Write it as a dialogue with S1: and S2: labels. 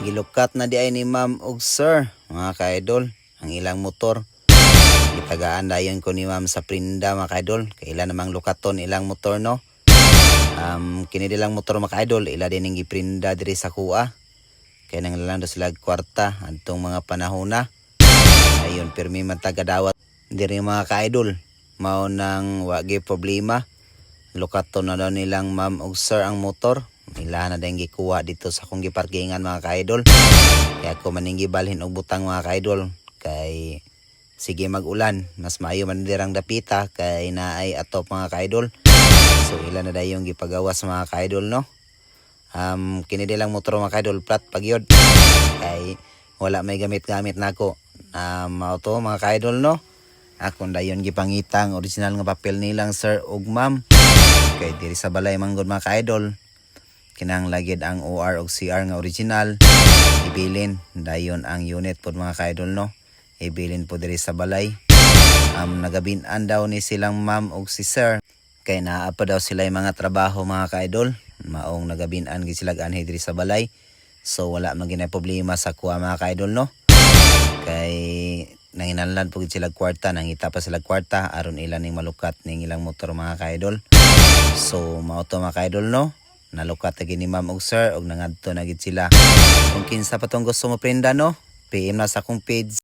S1: Gilukat na di ay ni ma'am og sir, mga ka-idol, ang ilang motor. Gitagaan dayon ko ni ma'am sa prinda, mga ka-idol. Kailan namang lukaton ilang motor, no? Kini dilang motor, mga ka-idol, ila din ang giprinda diri sa kuha. Kaya nanglalang do sila kwarta adtong mga panahon na. Ayun, pirmi man tagadawat diri, mga ka-idol. Mao nang wagi problema. Lukaton na daw nilang ma'am og sir ang motor. Ila na dahil gikuha dito sa akong giparkingan, mga ka-idol. Kaya ako maninggi balhin og butang, mga ka-idol. Kay sige mag-ulan, mas maayo man dirang dapita kay naay atop, mga ka-idol. So ila na dahil yung gipagawas, mga ka-idol, no? Kini dilang motor, mga ka-idol, plat pagyod. Kay wala may gamit-gamit nako. Mao to, mga ka-idol, no? Akong dayon gipangitang original nga papel nilang sir ug ma'am. Kay diri sa balay manggod, mga ka-idol, kinang lagid ang OR ug CR nga original. Ibilin dayon ang unit pod, mga ka-idol, no? Ibilin po diri sa balay. Nagabin-an daw ni silang ma'am ug si sir kay naa pa daw sila mga trabaho, mga ka-idol. Maong nagabin-an gid sila anhi diri sa balay. So wala man ginay problema sa kuha, mga ka-idol, no? Kay nanginahanglan po gid sila kwarta, nangita pa sila kwarta aron ilan ning malukat ning ilang motor, mga ka-idol. So mao to, mga ka-idol, no? Nalukat lagi ni ma'am ug sir ug nangadto na gid sila. Kung kinsa pa tong gusto mo prenda, no? PM na sa akong page.